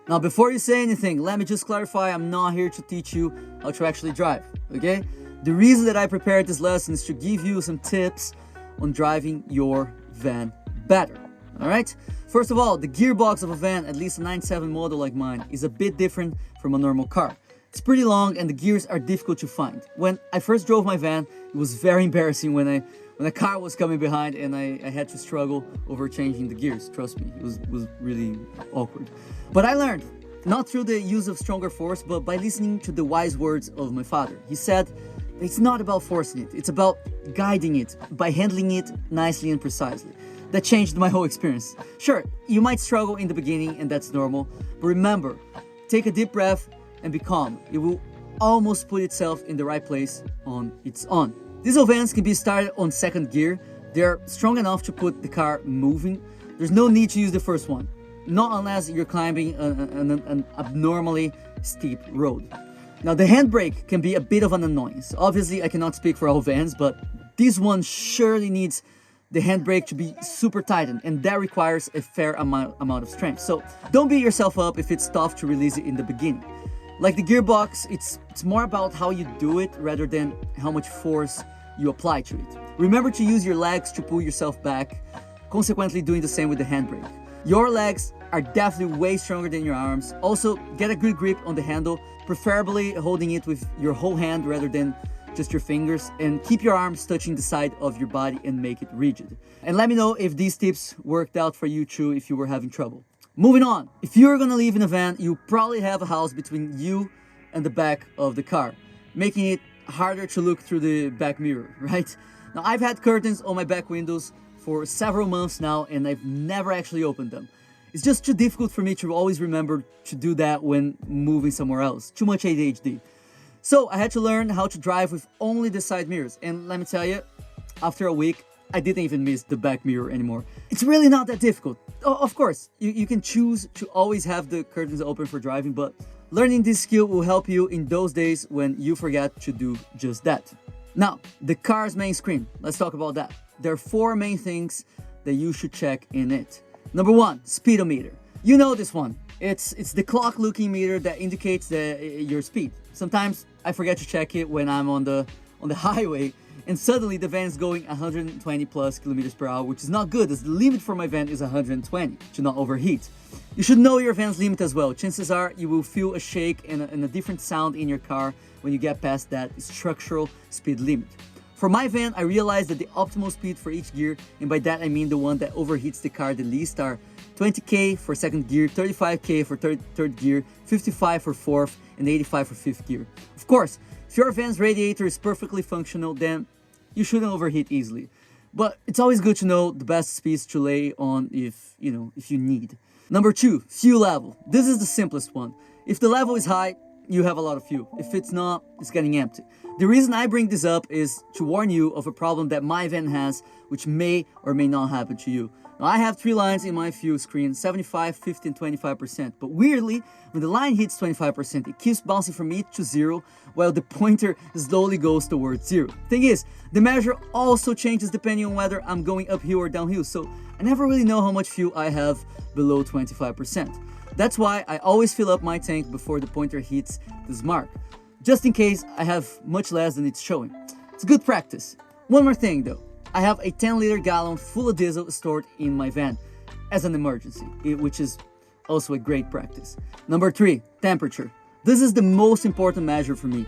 Now, before you say anything, let me just clarify, I'm not here to teach you how to actually drive, okay? The reason that I prepared this lesson is to give you some tips on driving your van better, all right? First of all, the gearbox of a van, at least a 97 model like mine, is a bit different from a normal car. It's pretty long and the gears are difficult to find. When I first drove my van, it was very embarrassing when a car was coming behind and I had to struggle over changing the gears. Trust me, it was really awkward. But I learned, not through the use of stronger force, but by listening to the wise words of my father. He said, it's not about forcing it, it's about guiding it by handling it nicely and precisely. That changed my whole experience. Sure, you might struggle in the beginning and that's normal, but remember, take a deep breath and be calm. It will almost put itself in the right place on its own. Diesel vans can be started on second gear. They're strong enough to put the car moving. There's no need to use the first one, not unless you're climbing an abnormally steep road. Now, the handbrake can be a bit of an annoyance. Obviously, I cannot speak for all vans, but this one surely needs the handbrake to be super tightened, and that requires a fair amount of strength. So don't beat yourself up if it's tough to release it in the beginning. Like the gearbox, it's more about how you do it rather than how much force you apply to it. Remember to use your legs to pull yourself back, consequently doing the same with the handbrake. Your legs are definitely way stronger than your arms. Also, get a good grip on the handle, preferably holding it with your whole hand rather than just your fingers, and keep your arms touching the side of your body and make it rigid. And let me know if these tips worked out for you too if you were having trouble. Moving on, if you're gonna live in a van, you probably have a house between you and the back of the car, making it harder to look through the back mirror, right? Now, I've had curtains on my back windows for several months now and I've never actually opened them. It's just too difficult for me to always remember to do that when moving somewhere else. Too much ADHD. So I had to learn how to drive with only the side mirrors, and let me tell you, after a week, I didn't even miss the back mirror anymore. It's really not that difficult. Of course, you can choose to always have the curtains open for driving, but learning this skill will help you in those days when you forget to do just that. Now, the car's main screen, let's talk about that. There are 4 main things that you should check in it. Number 1, speedometer. You know this one. It's the clock looking meter that indicates your speed. Sometimes I forget to check it when I'm on the highway and suddenly the van's going 120 plus kilometers per hour, which is not good as the limit for my van is 120 to not overheat. You should know your van's limit as well. Chances are you will feel a shake and a different sound in your car when you get past that structural speed limit. For my van, I realized that the optimal speed for each gear, and by that I mean the one that overheats the car the least, are 20k for second gear, 35k for third gear, 55 for fourth, and 85 for fifth gear. Of course, if your van's radiator is perfectly functional, then you shouldn't overheat easily. But it's always good to know the best speeds to lay on if you need. Number 2, fuel level. This is the simplest one. If the level is high, you have a lot of fuel. If it's not, it's getting empty. The reason I bring this up is to warn you of a problem that my van has, which may or may not happen to you. Now, I have 3 lines in my fuel screen, 75, 50, and 25%. But weirdly, when the line hits 25%, it keeps bouncing from it to 0, while the pointer slowly goes towards 0. Thing is, the measure also changes depending on whether I'm going uphill or downhill, so I never really know how much fuel I have below 25%. That's why I always fill up my tank before the pointer hits this mark, just in case I have much less than it's showing. It's good practice. One more thing though, I have a 10-liter gallon full of diesel stored in my van as an emergency, which is also a great practice. Number 3, temperature. This is the most important measure for me.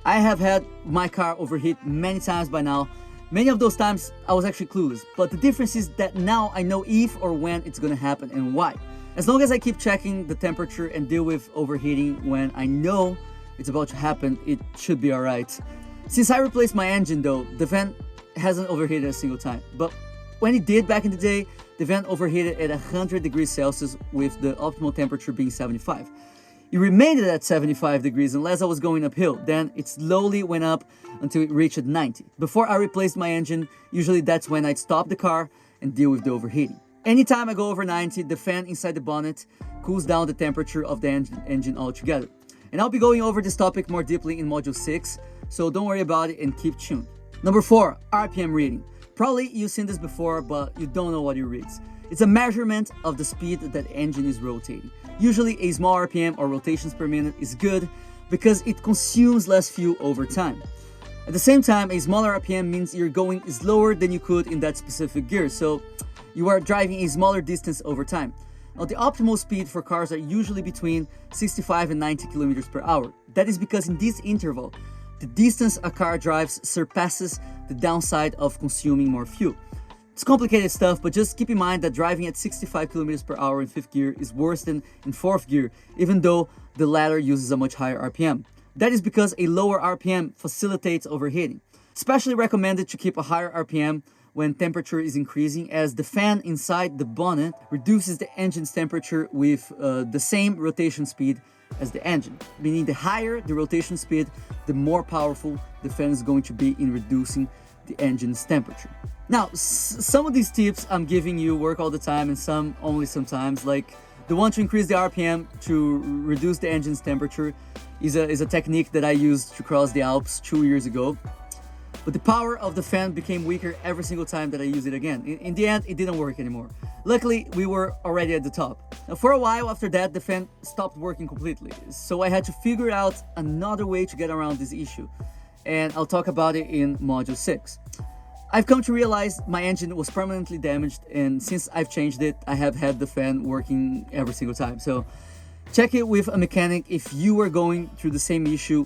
I have had my car overheat many times by now. Many of those times I was actually clueless, but the difference is that now I know if or when it's gonna happen and why. As long as I keep checking the temperature and deal with overheating when I know it's about to happen, it should be alright. Since I replaced my engine though, the van hasn't overheated a single time. But when it did back in the day, the van overheated at 100 degrees Celsius with the optimal temperature being 75. It remained at 75 degrees unless I was going uphill. Then it slowly went up until it reached 90. Before I replaced my engine, usually that's when I'd stop the car and deal with the overheating. Anytime I go over 90, the fan inside the bonnet cools down the temperature of the engine altogether. And I'll be going over this topic more deeply in Module 6, so don't worry about it and keep tuned. Number 4, RPM reading. Probably you've seen this before, but you don't know what it reads. It's a measurement of the speed that the engine is rotating. Usually a small RPM or rotations per minute is good because it consumes less fuel over time. At the same time, a smaller RPM means you're going slower than you could in that specific gear, so you are driving a smaller distance over time. Now, the optimal speed for cars are usually between 65 and 90 kilometers per hour. That is because in this interval, the distance a car drives surpasses the downside of consuming more fuel. It's complicated stuff, but just keep in mind that driving at 65 kilometers per hour in 5th gear is worse than in 4th gear, even though the latter uses a much higher RPM. That is because a lower RPM facilitates overheating. Especially recommended to keep a higher RPM when temperature is increasing, as the fan inside the bonnet reduces the engine's temperature with the same rotation speed as the engine. Meaning the higher the rotation speed, the more powerful the fan is going to be in reducing the engine's temperature. Now, some of these tips I'm giving you work all the time and some only sometimes, like the one to increase the RPM to reduce the engine's temperature is a technique that I used to cross the Alps 2 years ago. But the power of the fan became weaker every single time that I used it again. In the end, it didn't work anymore. Luckily, we were already at the top. Now, for a while after that, the fan stopped working completely. So I had to figure out another way to get around this issue. And I'll talk about it in Module 6. I've come to realize my engine was permanently damaged, and since I've changed it, I have had the fan working every single time. So check it with a mechanic if you are going through the same issue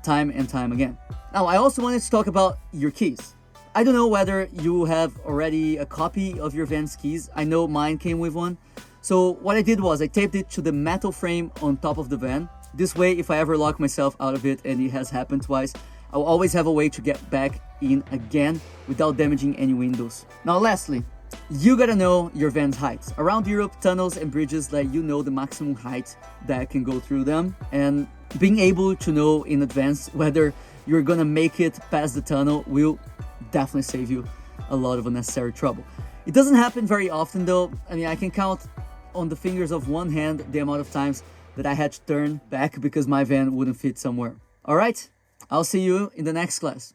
time and time again. Now, I also wanted to talk about your keys. I don't know whether you have already a copy of your van's keys. I know mine came with one. So what I did was I taped it to the metal frame on top of the van. This way, if I ever lock myself out of it, and it has happened twice, I'll always have a way to get back in again without damaging any windows. Now, lastly, you gotta know your van's heights. Around Europe, tunnels and bridges let you know the maximum height that can go through them, and being able to know in advance whether you're gonna make it past the tunnel will definitely save you a lot of unnecessary trouble. It doesn't happen very often though. I mean, I can count on the fingers of one hand the amount of times that I had to turn back because my van wouldn't fit somewhere. All right, I'll see you in the next class.